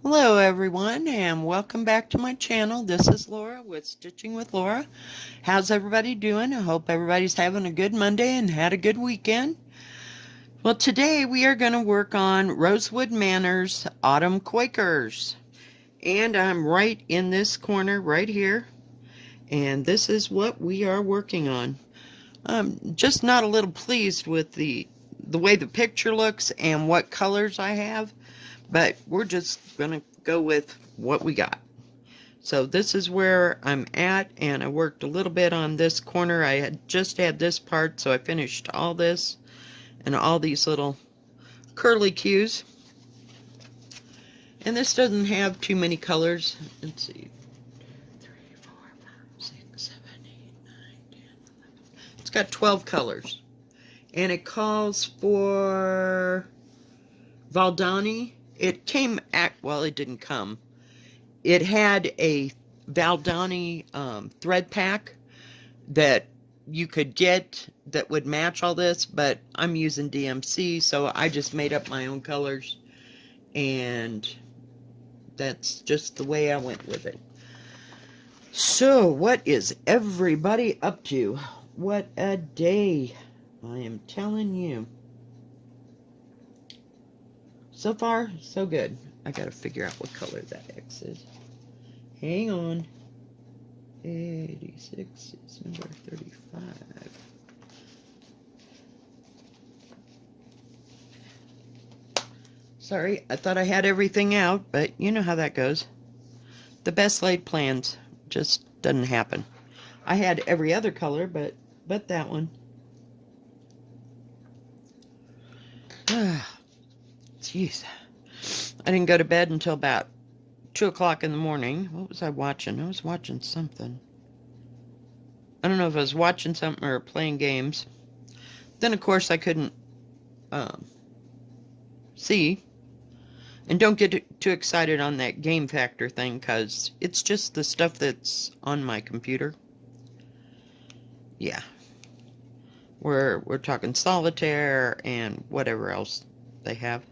Hello everyone and welcome back to my channel. This is Laura with Stitching with Laura. How's everybody doing? I hope everybody's having a good Monday and had a good weekend. Well, today we are going to work on Rosewood Manor's Autumn Quakers. And I'm right in this corner right here. And this is what we are working on. I'm just not a little pleased with the way the picture looks and what colors I have. But we're just going to go with what we got. So this is where I'm at, and I worked a little bit on this corner. I had just had this part, so I finished all this and all these little curly cues. And this doesn't have too many colors. Let's see. 3, 4, 5, 6, 7, 8, 9, 10, 11. It's got 12 colors. And it calls for Valdani. It came at, well, it didn't come. It had a Valdani thread pack that you could get that would match all this, but I'm using DMC, so I just made up my own colors, and that's just the way I went with it. So, what is everybody up to? What a day, I am telling you. So far, so good. I gotta figure out what color that X is. Hang on. 86 is number 35. Sorry, I thought I had everything out, but you know how that goes. The best laid plans just doesn't happen. I had every other color, but that one. Jeez. I didn't go to bed until about 2 o'clock in the morning. What was I watching? I was watching something. I don't know if I was watching something or playing games. Then, of course, I couldn't see. And don't get too excited on that game factor thing, because it's just the stuff that's on my computer. Yeah. We're talking solitaire and whatever else they have.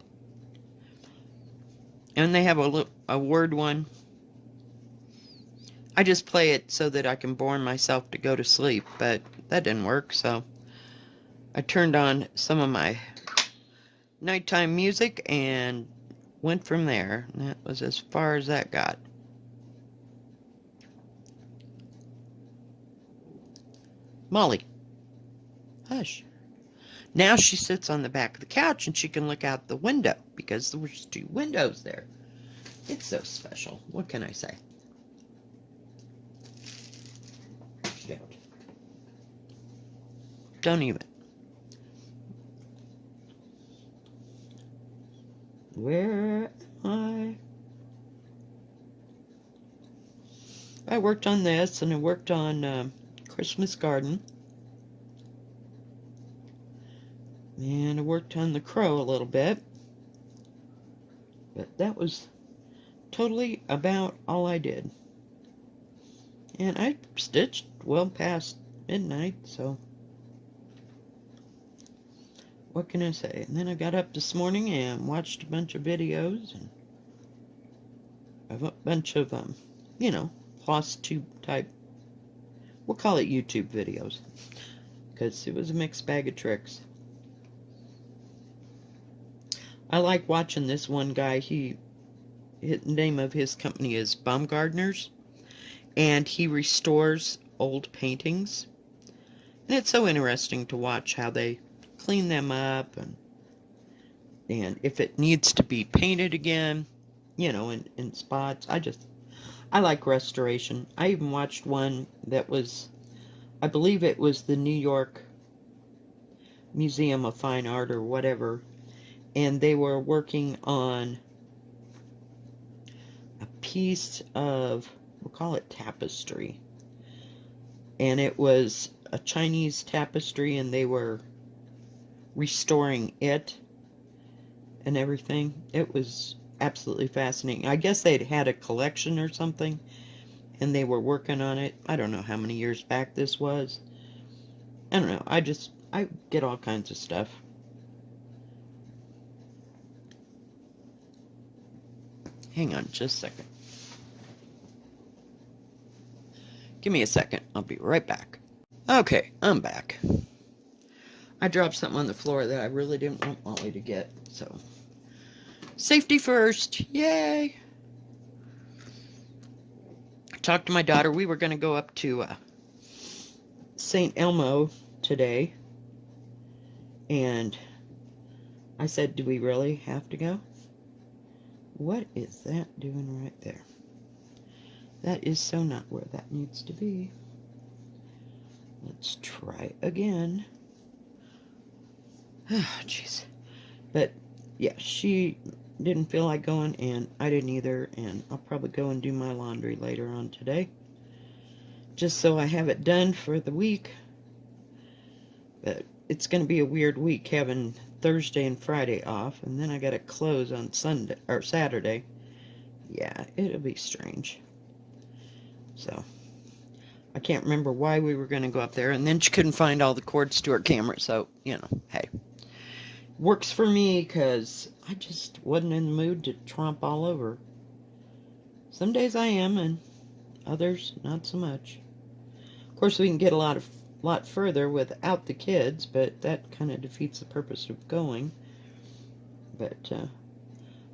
And they have a word one. I just play it so that I can bore myself to go to sleep, but that didn't work, so I turned on some of my nighttime music and went from there. And that was as far as that got. Molly, hush. Now she sits on the back of the couch and she can look out the window because there's 2 windows there. It's so special. What can I say? Don't even. Where am I worked on this, and I worked on Christmas Garden. And I worked on the crow a little bit. But that was totally about all I did. And I stitched well past midnight, so what can I say? And then I got up this morning and watched a bunch of videos and a bunch of, you know, floss tube type, we'll call it YouTube videos, because it was a mixed bag of tricks. I like watching this one guy. The name of his company is Baumgartner's, and he restores old paintings. And it's so interesting to watch how they clean them up, and if it needs to be painted again, you know, in spots. I like restoration. I even watched one that was, I believe it was the New York Museum of Fine Art or whatever, and they were working on a piece of, we'll call it tapestry, and it was a Chinese tapestry, and they were restoring it and everything. It was absolutely fascinating. I guess they'd had a collection or something, and they were working on it. I don't know how many years back this was. I don't know. I get all kinds of stuff. Hang on just a second. Give me a second. I'll be right back. Okay, I'm back. I dropped something on the floor that I really didn't want Molly to get, so safety first. Yay! I talked to my daughter. We were going to go up to St. Elmo today, and I said, do we really have to go? What is that doing right there? That is so not where that needs to be. Let's try again. Oh, jeez. But, yeah, she didn't feel like going, and I didn't either, and I'll probably go and do my laundry later on today, just so I have it done for the week. But it's going to be a weird week having Thursday and Friday off, and then I got to close on Sunday or Saturday. Yeah, it'll be strange. So I can't remember why we were going to go up there, and then she couldn't find all the cords to her camera, so, you know, hey. Works for me, because I just wasn't in the mood to tromp all over. Some days I am, and others not so much. Of course, we can get a lot further without the kids, but that kind of defeats the purpose of going. But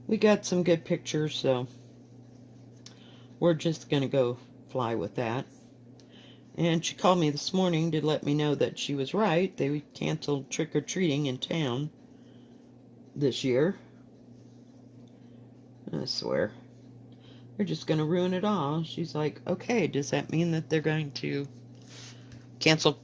we got some good pictures, so we're just going to go fly with that. And she called me this morning to let me know that she was right. They canceled trick-or-treating in town this year. I swear. They're just going to ruin it all. She's like, okay, does that mean that they're going to cancel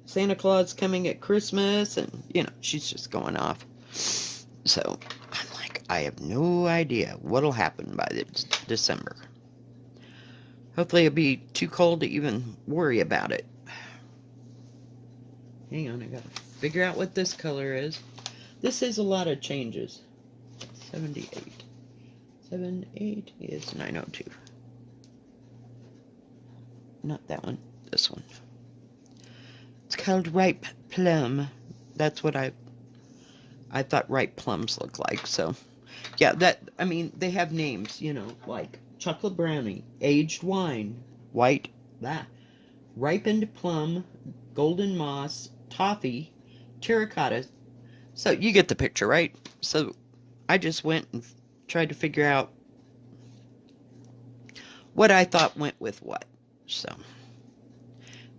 Santa Claus coming at Christmas? And, you know, she's just going off. So, I'm like, I have no idea what'll happen by December. Hopefully it'll be too cold to even worry about it. Hang on, I gotta figure out what this color is. This is a lot of changes. 78. 78 is 902. Not that one, this one. It's called Ripe Plum. That's what I thought ripe plums look like, so. Yeah, I mean, they have names, you know, like chocolate brownie, aged wine, white, ripened plum, golden moss, toffee, terracotta. So you get the picture, right? So I just went and tried to figure out what I thought went with what. So,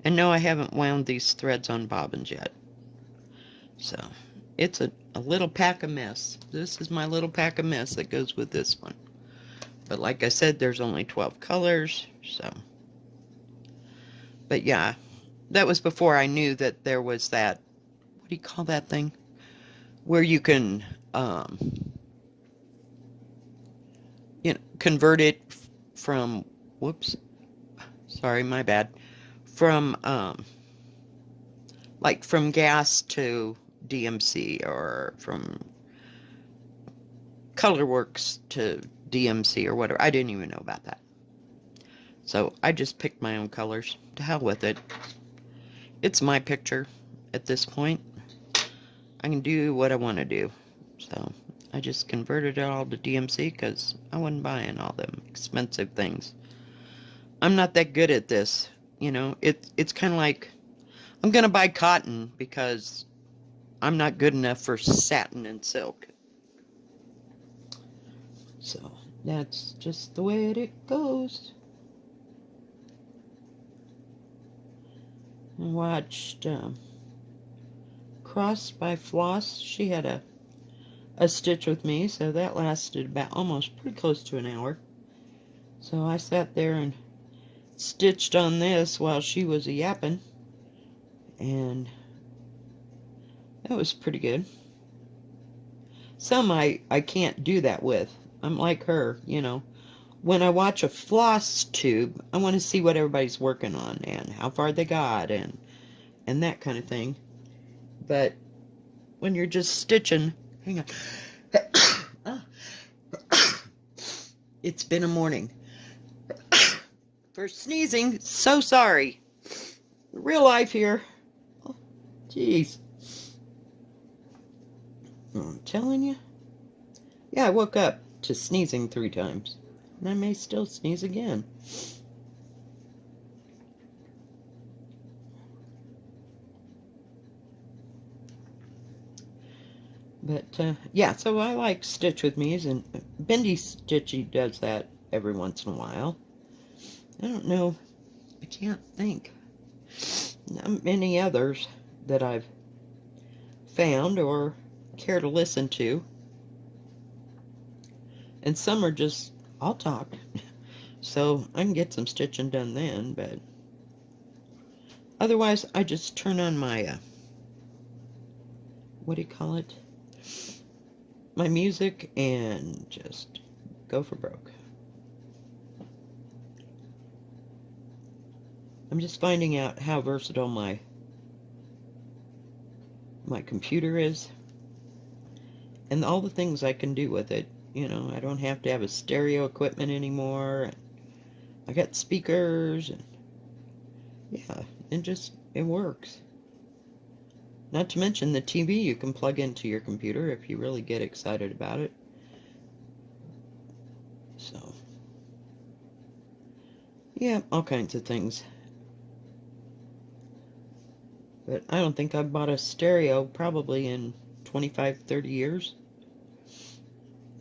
and no, I haven't wound these threads on bobbins yet. So it's a little pack of mess. This is my little pack of mess that goes with this one. But like I said, there's only 12 colors, so. But yeah, that was before I knew that there was that, what do you call that thing? Where you can, you know, convert it from, whoops, sorry, my bad, from, like from gas to DMC, or from Colorworks to DMC or whatever. I didn't even know about that. So I just picked my own colors. To hell with it. It's my picture at this point. I can do what I want to do. So I just converted it all to DMC because I wasn't buying all them expensive things. I'm not that good at this. You know, it's kind of like I'm going to buy cotton because I'm not good enough for satin and silk. So that's just the way it goes. I watched Crossed by Floss. She had a stitch with me, so that lasted about almost pretty close to an hour. So I sat there and stitched on this while she was a-yapping, and that was pretty good. Some I can't do that with. I'm like her, you know. When I watch a floss tube, I want to see what everybody's working on and how far they got and that kind of thing. But when you're just stitching, hang on. It's been a morning. For sneezing, so sorry. Real life here. Oh, jeez. I'm telling you. Yeah, I woke up to sneezing 3 times. And I may still sneeze again. But, yeah, so I like Stitch with Me's, and Bendy Stitchy does that every once in a while. I don't know, I can't think. Not many others that I've found or care to listen to. And some are just, I'll talk. So I can get some stitching done then, but otherwise I just turn on my, what do you call it? My music and just go for broke. I'm just finding out how versatile my computer is and all the things I can do with it. You know, I don't have to have a stereo equipment anymore. I got speakers, and yeah, it works. Not to mention the TV you can plug into your computer if you really get excited about it. So, yeah, all kinds of things. But I don't think I've bought a stereo probably in 25, 30 years.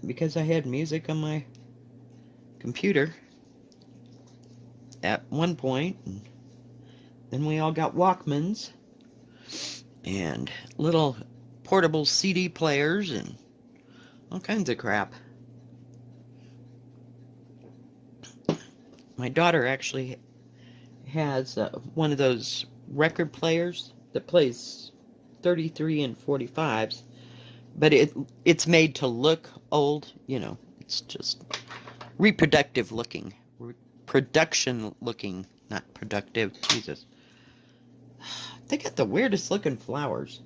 Because I had music on my computer at one point, and then we all got Walkmans and little portable CD players and all kinds of crap. My daughter actually has one of those record players that plays 33 and 45s, but it's made to look old, you know. It's just reproductive looking. Production looking, not productive. Jesus. They got the weirdest looking flowers.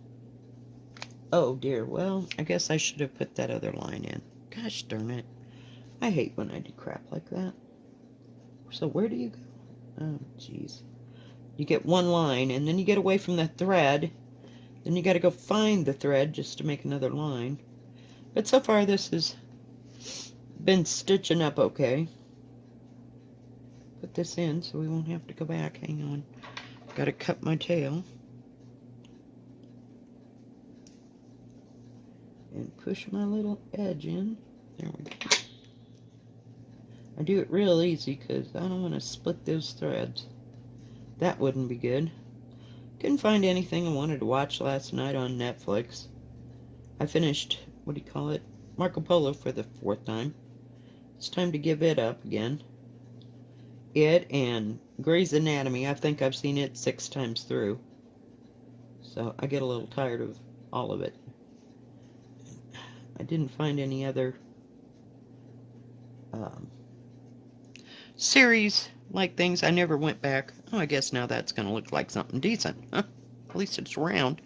Oh dear, well, I guess I should have put that other line in. Gosh darn it. I hate when I do crap like that. So where do you go? Oh, jeez. You get one line, and then you get away from the thread. Then you gotta go find the thread just to make another line. But so far this has been stitching up okay. Put this in so we won't have to go back. Hang on. Gotta cut my tail. And push my little edge in. There we go. I do it real easy because I don't want to split those threads. That wouldn't be good. Couldn't find anything I wanted to watch last night on Netflix. I finished, what do you call it? Marco Polo for the 4th time. It's time to give it up again. It and Grey's Anatomy, I think I've seen it 6 times through. So I get a little tired of all of it. I didn't find any other series like things. I never went back. Oh, I guess now that's going to look like something decent. Huh? At least it's round.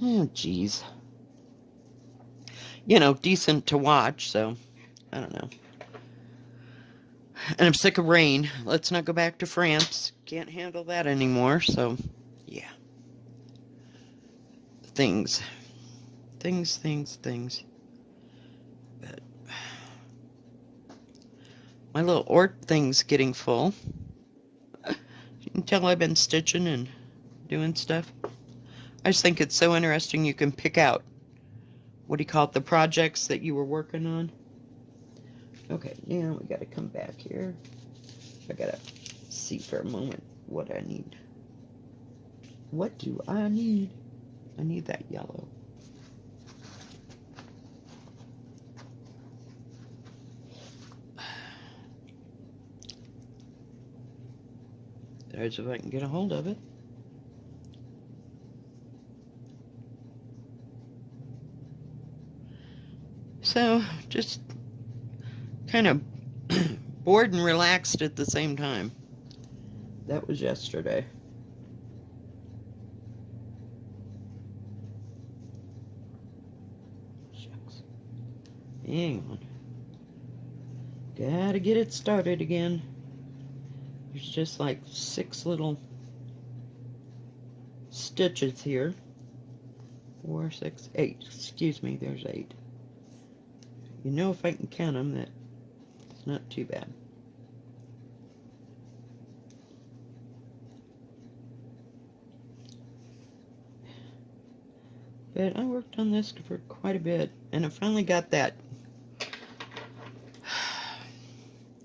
Oh, jeez. You know, decent to watch, so I don't know. And I'm sick of rain. Let's not go back to France. Can't handle that anymore, so yeah. Things. But my little Ort thing's getting full. You can tell I've been stitching and doing stuff. I just think it's so interesting you can pick out, what do you call it, the projects that you were working on. Okay, now we gotta come back here. I gotta see for a moment what I need. What do I need? I need that yellow. There's if I can get a hold of it. So, just kind of bored and relaxed at the same time. That was yesterday. Shucks. Hang on. Gotta get it started again. There's just like 6 little stitches here. 4, 6, 8. Excuse me, there's 8. You know, if I can count them, that it's not too bad. But I worked on this for quite a bit, and I finally got that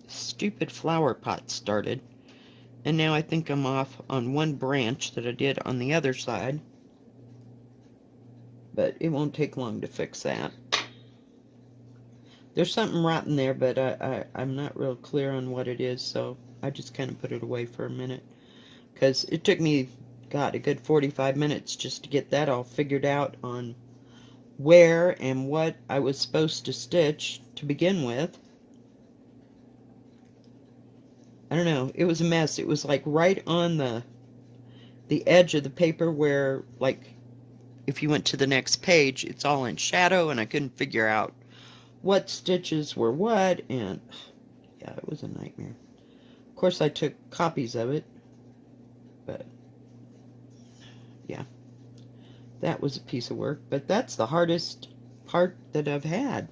stupid flower pot started. And now I think I'm off on one branch that I did on the other side. But it won't take long to fix that. There's something rotten there, but I'm not real clear on what it is, so I just kind of put it away for a minute. Because it took me, God, a good 45 minutes just to get that all figured out on where and what I was supposed to stitch to begin with. I don't know, it was a mess. It was like right on the edge of the paper where, like, if you went to the next page, it's all in shadow, and I couldn't figure out what stitches were what, and yeah, it was a nightmare. Of course, I took copies of it, but yeah, that was a piece of work. But that's the hardest part that I've had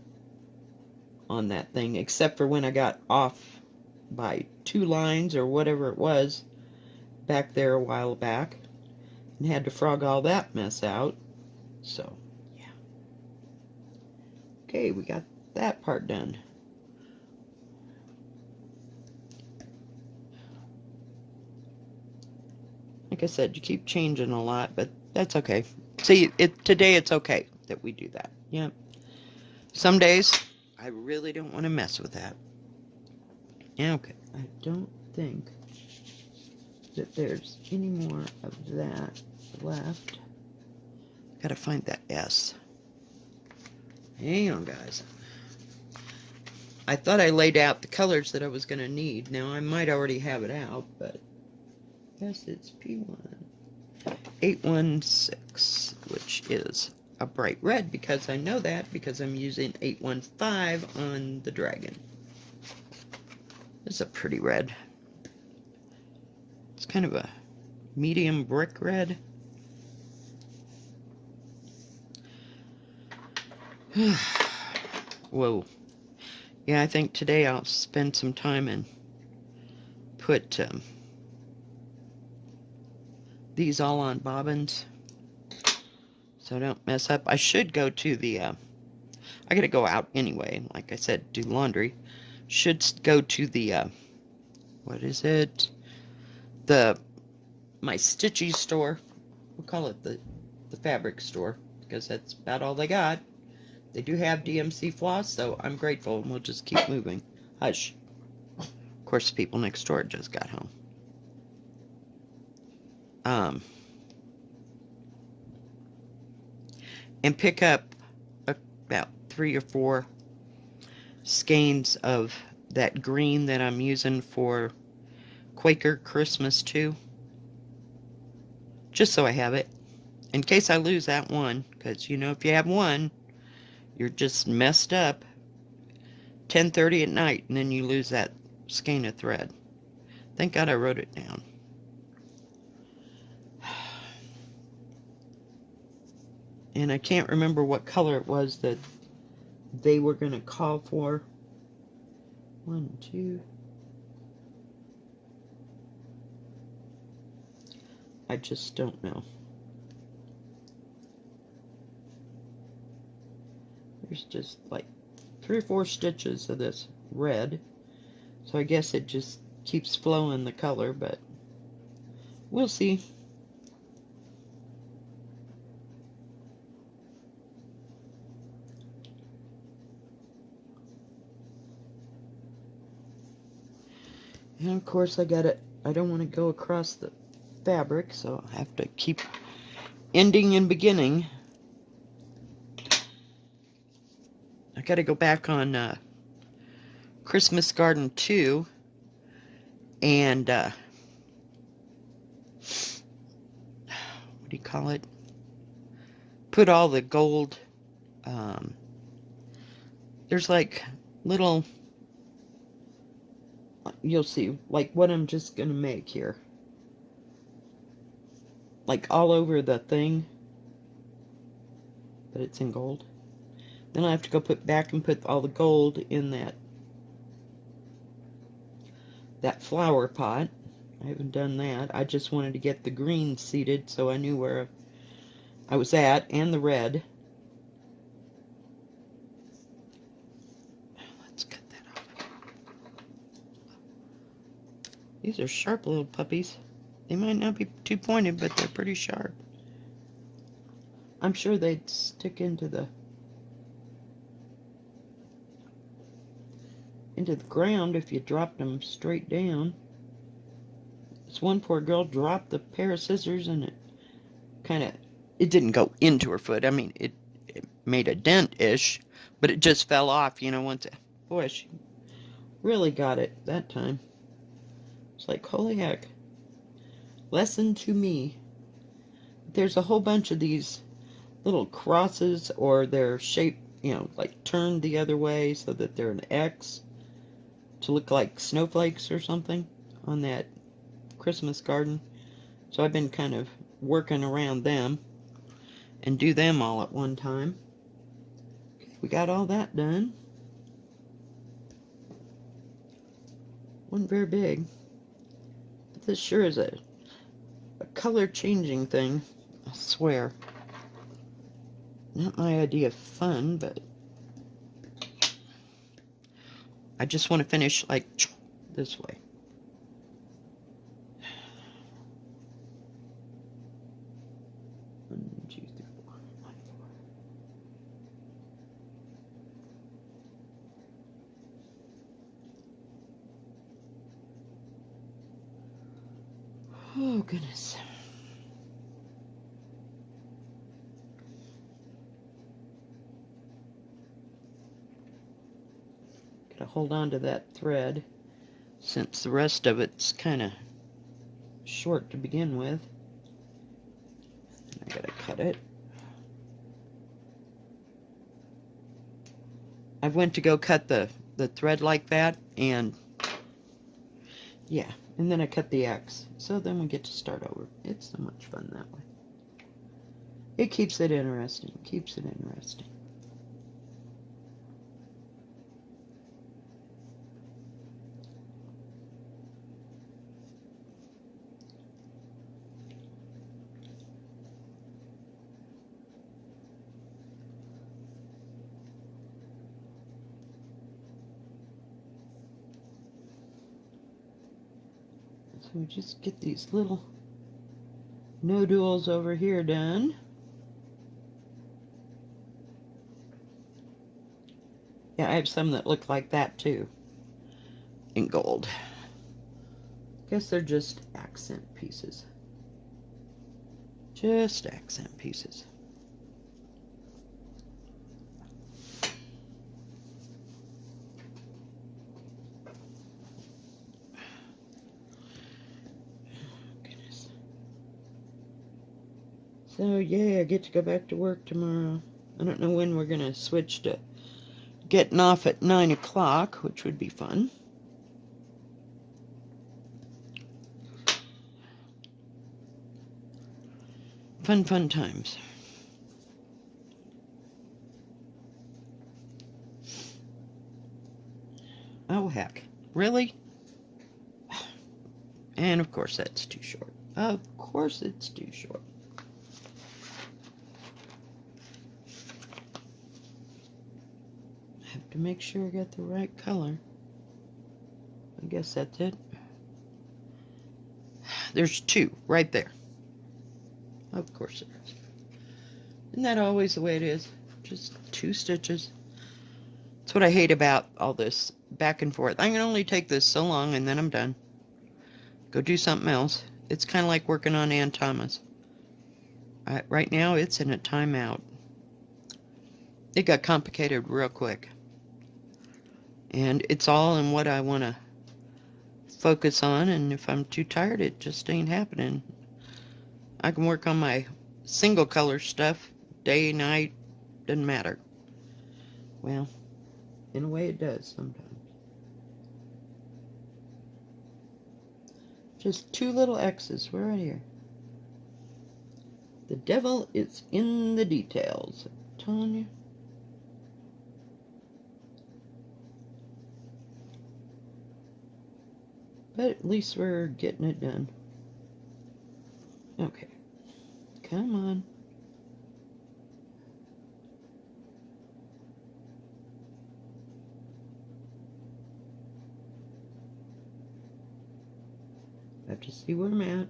on that thing, except for when I got off by 2 lines or whatever it was back there a while back and had to frog all that mess out. So yeah, okay, we got that part done. Like I said, you keep changing a lot, but that's okay. See, today it's okay that we do that. Yeah. Some days I really don't want to mess with that. Yeah, okay. I don't think that there's any more of that left. Gotta find that S. Hang on, guys. I thought I laid out the colors that I was going to need. Now, I might already have it out, but yes, it's P1. 816, which is a bright red, because I know that because I'm using 815 on the dragon. It's a pretty red. It's kind of a medium brick red. Whoa. Yeah, I think today I'll spend some time and put these all on bobbins so I don't mess up. I should go to the, I gotta go out anyway, like I said, do laundry. Should go to the, what is it? My Stitchy store. We'll call it the fabric store, because that's about all they got. They do have DMC floss, so I'm grateful, and we'll just keep moving. Hush. Of course, the people next door just got home. And pick up about 3 or 4 skeins of that green that I'm using for Quaker Christmas too. Just so I have it. In case I lose that one, because, you know, if you have one, you're just messed up. 10:30 at night, and then you lose that skein of thread. Thank God I wrote it down. And I can't remember what color it was that they were going to call for. 1, 2. I just don't know. There's just like 3 or 4 stitches of this red. So I guess it just keeps flowing the color, but we'll see. And of course I don't want to go across the fabric, so I have to keep ending and beginning. I got to go back on Christmas Garden 2 and what do you call it? Put all the gold, there's like little, you'll see, like what I'm just going to make here. Like all over the thing, but it's in gold. Then I have to go back and put all the gold in that flower pot. I haven't done that. I just wanted to get the green seeded so I knew where I was at, and the red. Let's cut that off. These are sharp little puppies. They might not be too pointed, but they're pretty sharp. I'm sure they'd stick into the ground if you dropped them straight down. This one poor girl dropped the pair of scissors and it didn't go into her foot. I mean, it made a dent-ish, but it just fell off, once boy, she really got it that time. It's like, holy heck. Lesson to me. There's a whole bunch of these little crosses, or they're shaped, like turned the other way so that they're an X to look like snowflakes or something on that Christmas garden. So I've been kind of working around them and do them all at one time. Okay, we got all that done. Wasn't very big. But this sure is a color changing thing, I swear. Not my idea of fun, but I just want to finish like this way. 1, 2, 3, 4, 5, 4. Oh, goodness. Gotta hold on to that thread since the rest of it's kind of short to begin with. I gotta cut it. I went to go cut the thread like that, and yeah, and then I cut the X. So then we get to start over. It's so much fun that way. It keeps it interesting. Keeps it interesting. So we just get these little nodules over here done. Yeah, I have some that look like that too, in gold. Guess they're just accent pieces. Just accent pieces. So yeah, I get to go back to work tomorrow. I don't know when we're gonna switch to getting off at 9 o'clock, which would be fun. Fun times. Oh heck, really? And of course that's too short. Of course it's too short. To make sure I got the right color. I guess that's it. There's 2 right there. Of course there is. Isn't that always the way it is? Just 2 stitches. That's what I hate about all this back and forth. I can only take this so long and then I'm done. Go do something else. It's kind of like working on Ann Thomas. Right now it's in a timeout. It got complicated real quick. And it's all in what I want to focus on, and if I'm too tired, it just ain't happening. I can work on my single color stuff day, night, doesn't matter. Well, in a way it does sometimes. Just 2 little X's right here. The devil is in the details, I'm telling you. But at least we're getting it done. Okay. Come on. I have to see where I'm at.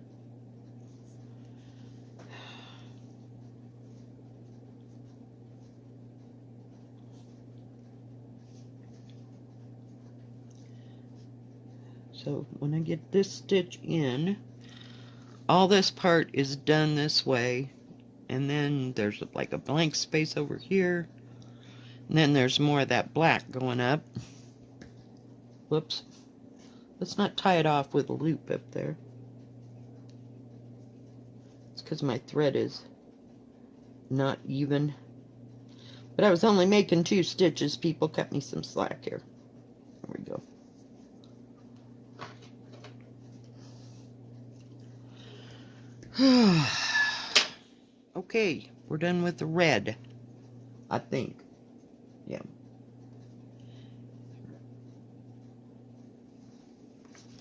So when I get this stitch in, all this part is done this way, and then there's like a blank space over here, and then there's more of that black going up. Whoops. Let's not tie it off with a loop up there. It's because my thread is not even. But I was only making 2 stitches. People cut me some slack here. There we go. Okay, we're done with the red, I think. Yeah.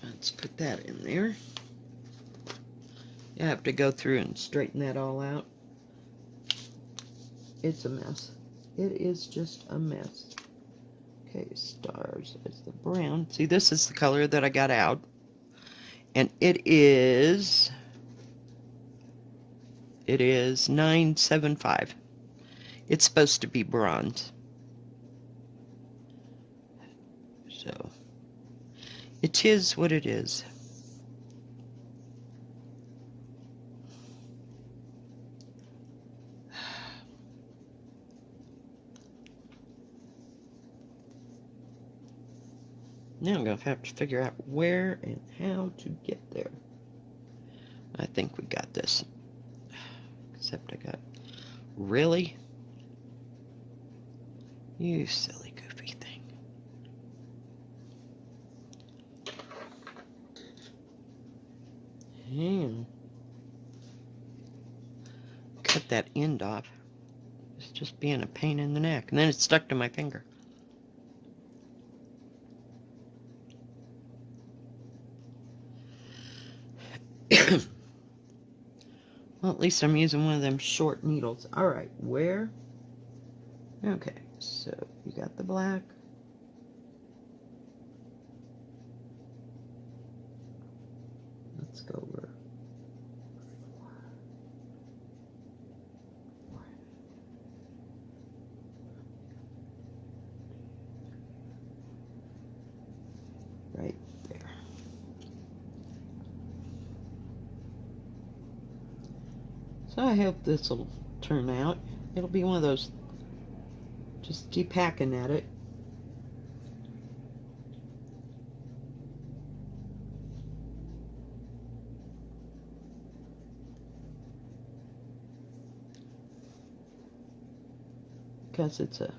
Let's put that in there. You have to go through and straighten that all out. It's a mess. It is just a mess. Okay, stars is the brown. See, this is the color that I got out. And it is 975. It's supposed to be bronze. So, it is what it is. Now I'm going to have to figure out where and how to get there. I think we got this. Except I got... Really? You silly goofy thing. Hang on. Cut that end off. It's just being a pain in the neck. And then it's stuck to my finger. Well, at least I'm using one of them short needles. Alright, where? Okay, so you got the black. Let's go over. Right there. So I hope this will turn out. It'll be one of those, just keep hacking at it. Because it's a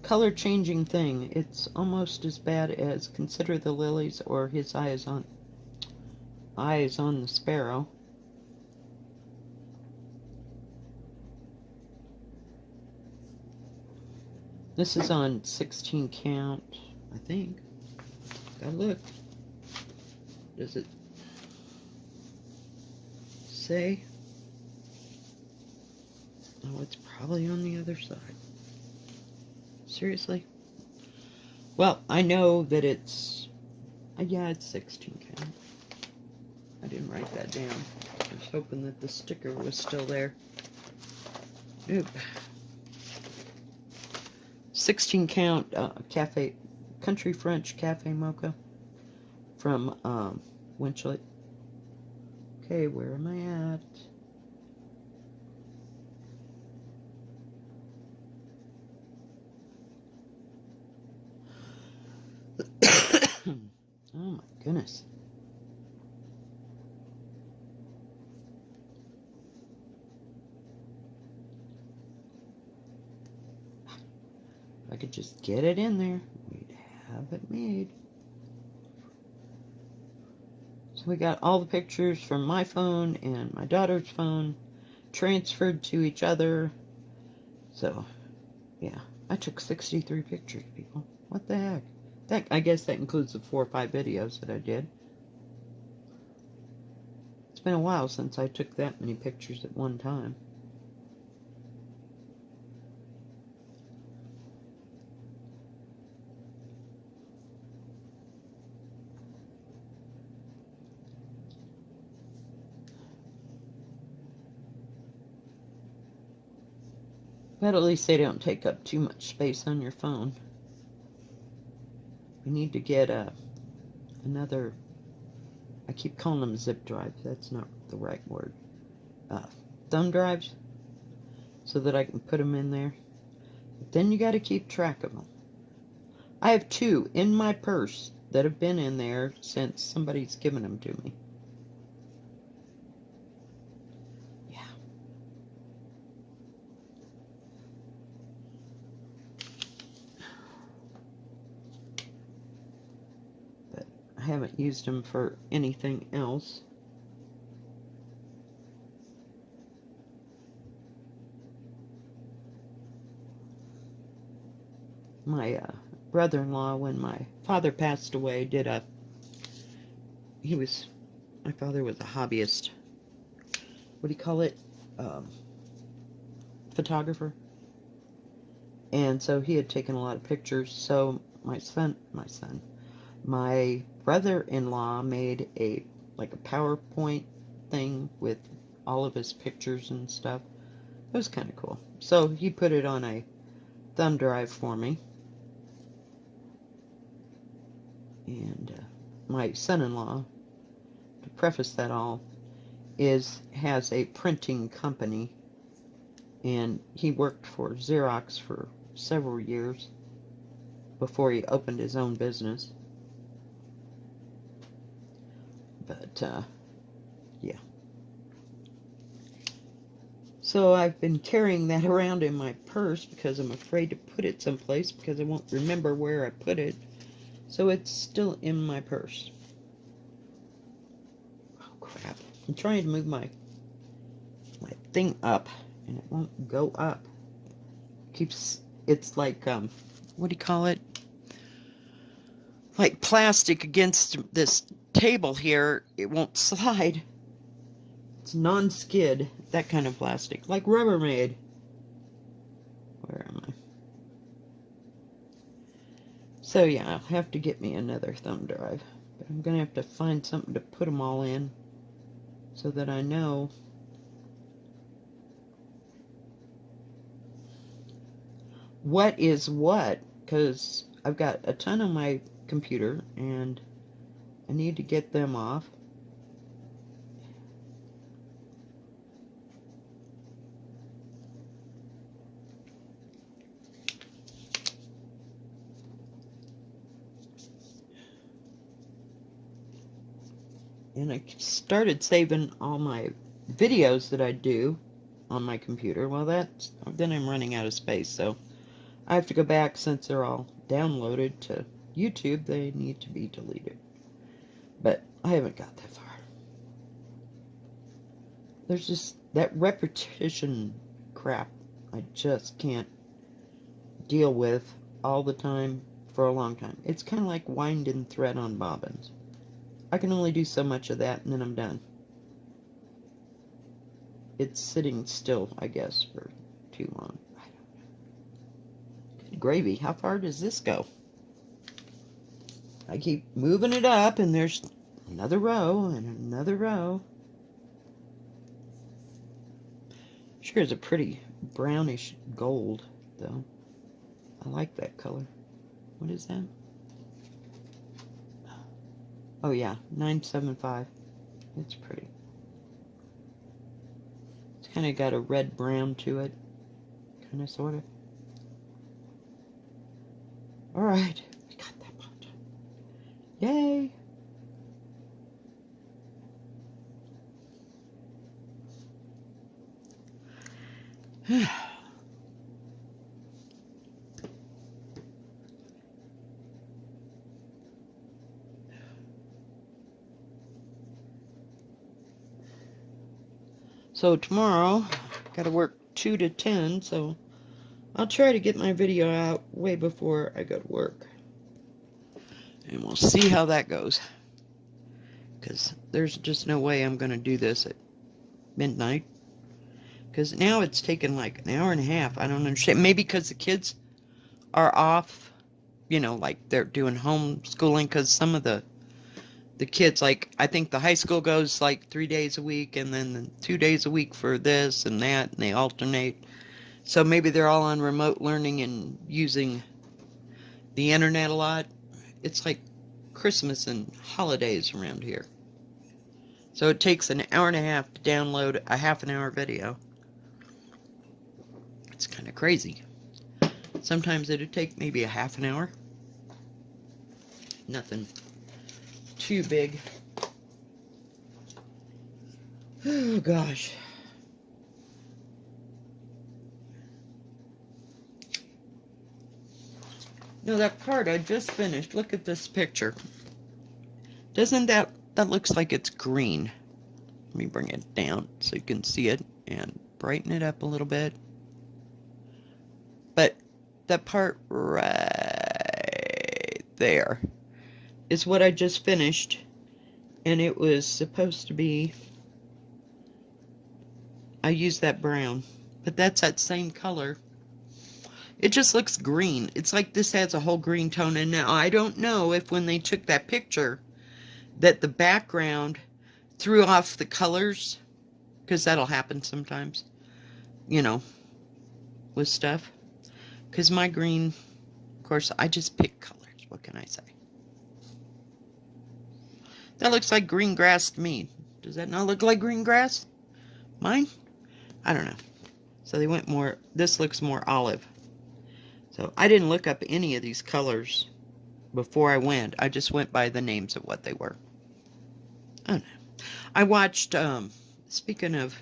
color changing thing. It's almost as bad as Consider the Lilies or His Eyes on the Sparrow. This is on 16 count, I think. Gotta look. Does it say? Oh, it's probably on the other side. Seriously? Well, I know that it's... yeah, it's 16 count. I didn't write that down. I was hoping that the sticker was still there. Nope. 16 count cafe, country French cafe mocha from Winchlet. Okay, where am I at? Oh my goodness. If I could just get it in there, we'd have it made. So we got all the pictures from my phone and my daughter's phone transferred to each other. So, yeah, I took 63 pictures, people. What the heck? I guess that includes the 4 or 5 videos that I did. been a while since I took that many pictures at one time. But at least they don't take up too much space on your phone. You need to get another, I keep calling them zip drives, that's not the right word, thumb drives, so that I can put them in there. But then you got to keep track of them. I have 2 in my purse that have been in there since somebody's given them to me. Yeah. But I haven't used them for anything else. My brother-in-law, when my father passed away, my father was a hobbyist. What do you call it? Photographer. And so he had taken a lot of pictures. So my brother-in-law made a PowerPoint thing with all of his pictures and stuff. It was kind of cool. So he put it on a thumb drive for me. And my son-in-law, to preface that all, has a printing company, and he worked for Xerox for several years before he opened his own business. But yeah. So I've been carrying that around in my purse because I'm afraid to put it someplace because I won't remember where I put it. So it's still in my purse. Oh crap. I'm trying to move my thing up and it won't go up. It's like what do you call it? Like plastic against this table here. It won't slide. It's non-skid, that kind of plastic, like Rubbermaid. Where am I? So yeah, I'll have to get me another thumb drive. But I'm going to have to find something to put them all in so that I know what is what, because I've got a ton on my computer and I need to get them off. And I started saving all my videos that I do on my computer. Well, then I'm running out of space, so I have to go back. Since they're all downloaded to YouTube, they need to be deleted. But I haven't got that far. There's just that repetition crap I just can't deal with all the time for a long time. It's kind of like winding thread on bobbins. I can only do so much of that and then I'm done. It's sitting still, I guess, for too long. I don't know. Good gravy, how far does this go? I keep moving it up and there's another row and another row. Sure is a pretty brownish gold, though. I like that color. What is that? Oh yeah, 975. It's pretty. It's kind of got a red brown to it. Kind of, sort of. Alright, we got that part. Yay! So tomorrow, gotta work 2 to 10, so I'll try to get my video out way before I go to work. And we'll see how that goes. because there's just no way I'm going to do this at midnight. Because now it's taken like an hour and a half. I don't understand. Maybe because the kids are off, you know, like they're doing homeschooling, because some of the kids, like, I think the high school goes like 3 days a week and then 2 days a week for this and that, and they alternate. So maybe they're all on remote learning and using the internet a lot. It's like Christmas and holidays around here. So it takes an hour and a half to download a half-an-hour video. It's kind of crazy. Sometimes it'd take maybe a half an hour. Nothing too big. Oh gosh. No, that part I just finished. Look at this picture. Doesn't that looks like it's green. Let me bring it down so you can see it and brighten it up a little bit. But that part right there is what I just finished, and it was supposed to be, I used that brown, but that's that same color. It just looks green. It's like this has a whole green tone, and now I don't know if when they took that picture that the background threw off the colors, because that'll happen sometimes, you know, with stuff. Because my green, of course, I just pick colors. What can I say? That looks like green grass to me. Does that not look like green grass? Mine? I don't know. So they went more, this looks more olive. So I didn't look up any of these colors before I went. I just went by the names of what they were. I don't know. I watched, speaking of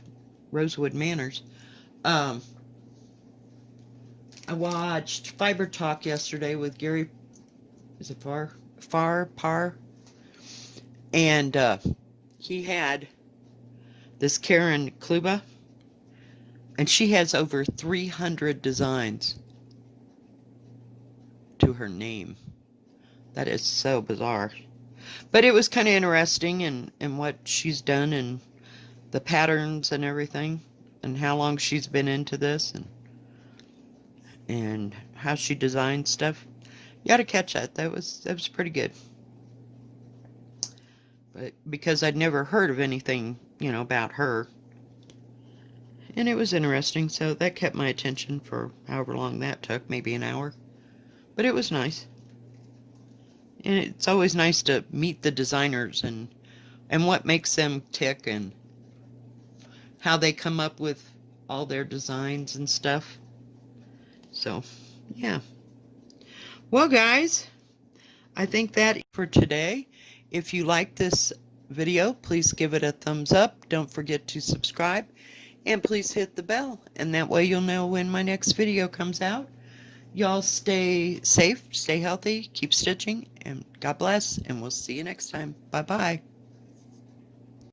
Rosewood Manors, I watched Fiber Talk yesterday with Gary, is it Par? And he had this Karen Kluba, and she has over 300 designs to her name. That is so bizarre. But it was kind of interesting in what she's done and the patterns and everything, and how long she's been into this, and how she designs stuff. You got to catch that. That was pretty good. But because I'd never heard of anything, you know, about her. And it was interesting, so that kept my attention for however long that took, maybe an hour. But it was nice. And it's always nice to meet the designers and what makes them tick and how they come up with all their designs and stuff. So, yeah. Well, guys, I think that for today. If you like this video, please give it a thumbs up. Don't forget to subscribe. And please hit the bell. And that way you'll know when my next video comes out. Y'all stay safe, stay healthy, keep stitching, and God bless. And we'll see you next time. Bye-bye.